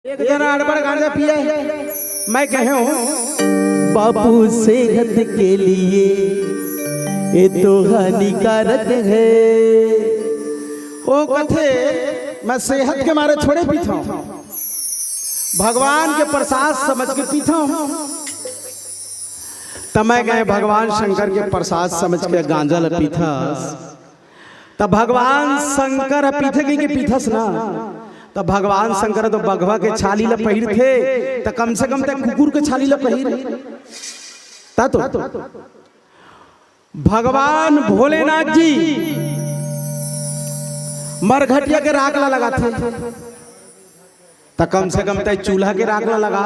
एक जना अड़बड़ गांजा पिया है। मैं कहे हूँ बापू सेहत के लिए ये तो हानिकारक है। वो कथे मैं सेहत के मारे थोड़े पीता हूँ, भगवान के प्रसाद समझ के पीता हूँ। तब मैं कहे भगवान शंकर के प्रसाद समझ के गांजा ल पीथस, तब भगवान शंकर पीथे के पीथस ना। तब भगवान शंकर तो बघवा के छाली ल पहिर थे, तो कम से कम तक कुकुर के छाली ल पहिर ता तो भगवान भोलेनाथ जी मरघटिया के राख ला लगाते, तो कम से कम तक चूल्हा के राख ला लगा।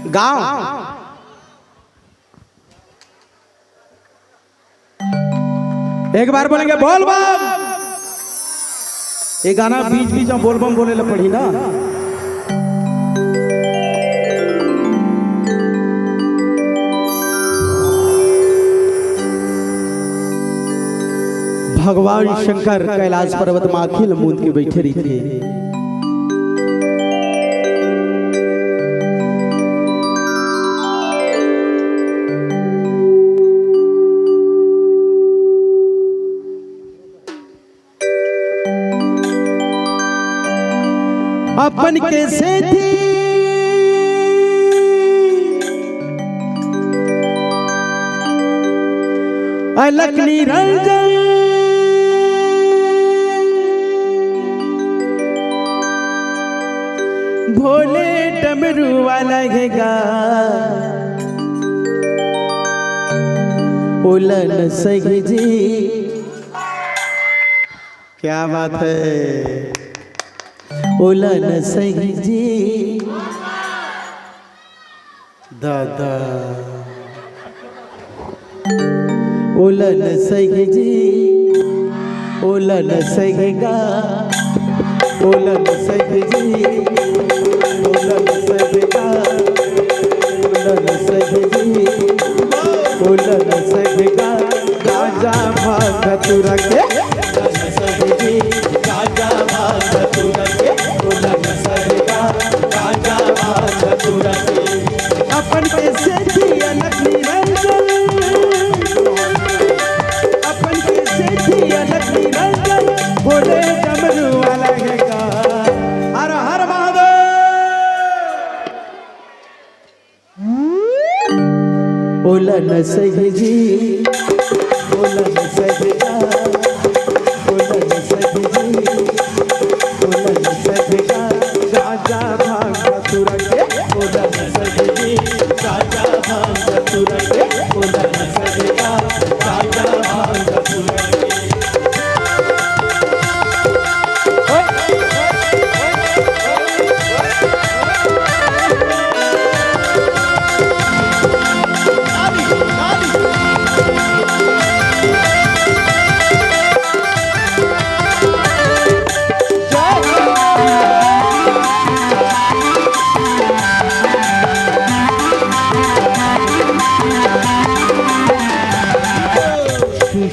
गांव एक बार बोलेंगे बोल बम। ये गाना बीच बीच में बोल बम बोले ला पड़ी ना। भगवान शंकर कैलाश पर्वत माखिल मूंद के बैठे रही थे। अपन कैसे थी अलग निरंजन, भोले डमरू वाला लगेगा उलन सही जी। क्या बात है, उलन सही जी दादा, उलन सही जी, उलन सहीगा, उलन सही जी, उलन सहीगा, उलन सही जी, उलन सहीगा। गाजा भाग तू रखे, उलन सही जी, गाजा भाग तू रखे, उलन सहीगा, गाजा भाग तू रखे। अपन कैसे थी अलग निरंजन, अपन कैसे थी अलग निरंजन, भोले डमरू वाला लगेगा। हर हर महादेव। उलन सही जी, उलन सहीगा, उलन सही जी, उलन सहीगा। गाजा भाग तू रखे, उलन सही जी, गाजा भाग तू रखे, उलन सहीगा, गाजा भाग तू रखे।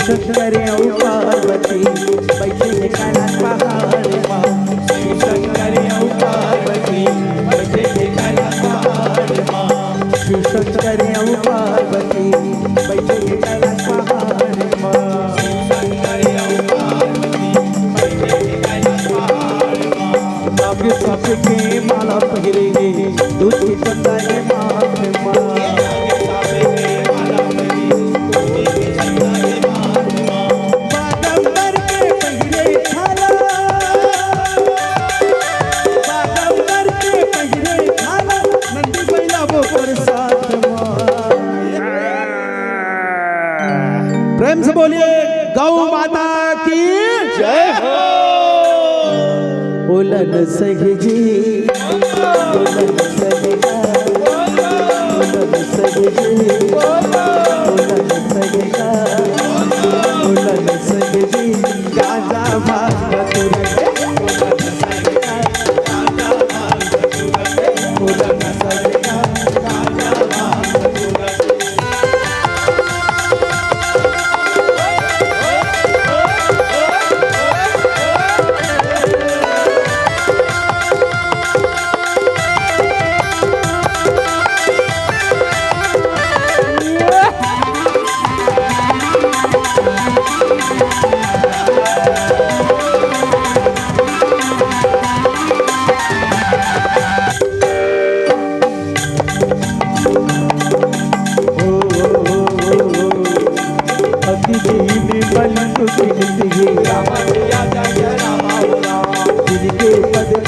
शंकर पार्वती बैठे हैं कैलाश पहाड़ माँ, शंकर पार्वती बैठे हैं कैलाश पहाड़ माँ, शंकर पार्वती बैठे हैं कैलाश पहाड़ माँ, शंकर पार्वती बैठे हैं कैलाश पहाड़ माँ। सबके सबके माला पहिरेंगे दूध की चंदा के माथे माँ, प्रेम से बोलिए गौ माता की जय हो। उलन सही जी, उलन सहीगा, उलन सही जी, उलन सहीगा, उलन सही जी। गाजा भाग तू रखे, उलन सहीगा,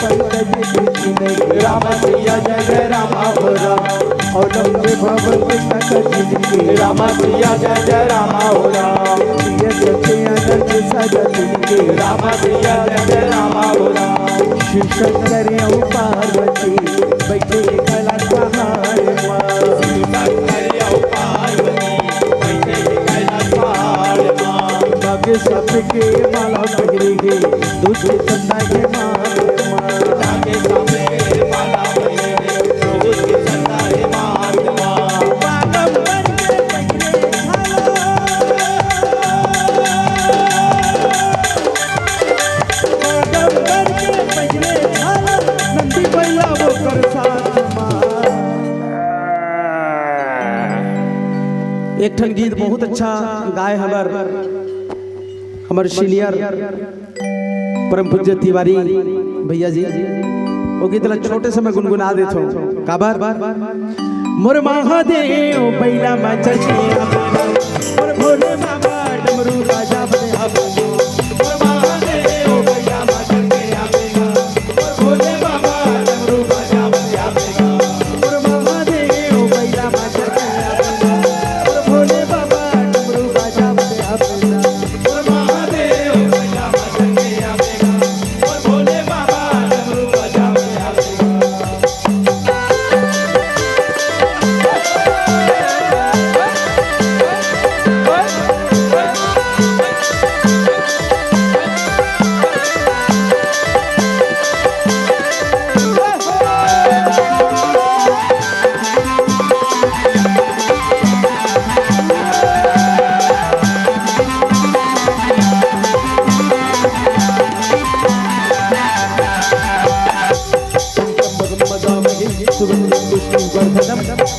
पंकज की नहीं राम सिया जय जय रामा हो राम। और लंबे भवन के सकल जिनके राम सिया जय जय रामा हो राम। ये सच्चे अनंत सदा जिनके राम सिया जय जय रामा हो राम। शिव शंकर और पार्वती बैठे कैलाश पहाड़ माँ शंकर पार्वती बैठे कैलाश पहाड़ माँ। बागे सबके माला पहरी गे दूध के चंदा के माँ जाके सामने माला बने दूध के चंदा रे माँ। नंदी बैला वो कर साथ माँ। एक ठन गीत बहुत अच्छा गाय हमार सीनियर परम पूज्य तिवारी भैया जी। वो गीत ला छोटे से मैं गुनगुना देता हूँ। काबर मोर महादेव बैला मचल के मोर भोले बाबा डमरू राजा बने मोर महादेव भैया मचल के आवेगा। मोर भोले बाबा डमरू बजा बजा आवेगा। मोर महादेव बैला मचल के मोर भोले बाबा डमरू राजा बने मोर महादेव भैया मचल के आवेगा। मोर भोले बाबा डमरू बजा बजा आवेगा।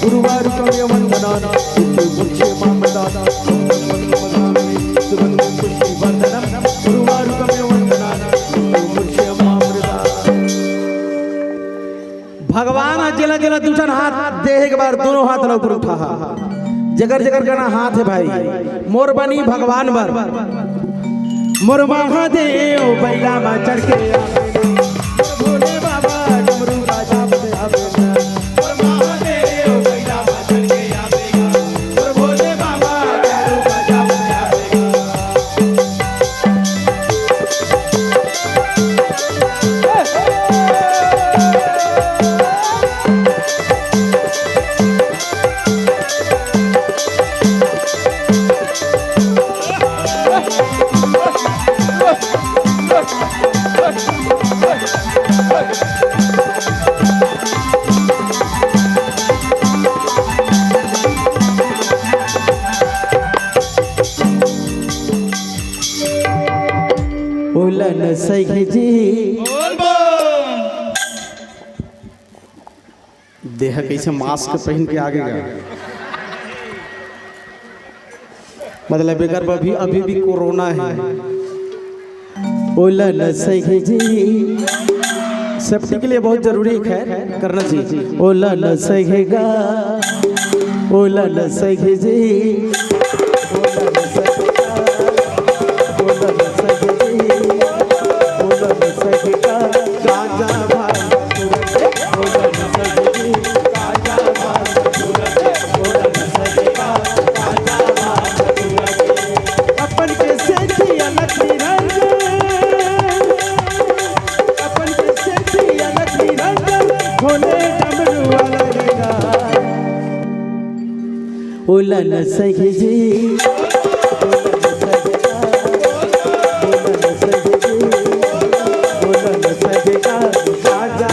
गुरुवार कमे वंदना मुझे मामदाना सुगंध पुष्टि वर्धनम गुरुवार कमे वंदना मुझे मामदाना। भगवान जला जला दूठन हाथ देह के बार दोनों हाथ ला ऊपर उठा। जगर जगर करना हाथ है भाई। मोर बनी भगवान बर मोर महादेव बैला मा चढ़ के भोले बाबा डमरू राजा बने आवेगा। मोर महादेव भैया मचल के आवेगा। मोर भोले बाबा डमरू बजा बजा आवेगा। बोलन सही जी देह कैसे मास्क पहन के आगे गया। मतलब बेगर अभी अभी भी कोरोना है। बोलन सही जी सेफ्टी के लिए बहुत जरूरी है, खैर करना चाहिए। बोलन सहेगा बोलन सही जी बोलन सहेगा गाजा भाई बोलन सही गाजा अपन के सेठी अलग निरंग अपन के सेठी अलग निरंग भोले डमरू वाला रेगा। बोलन सही जी बोलन सही जी बोलन सहेगा गाजा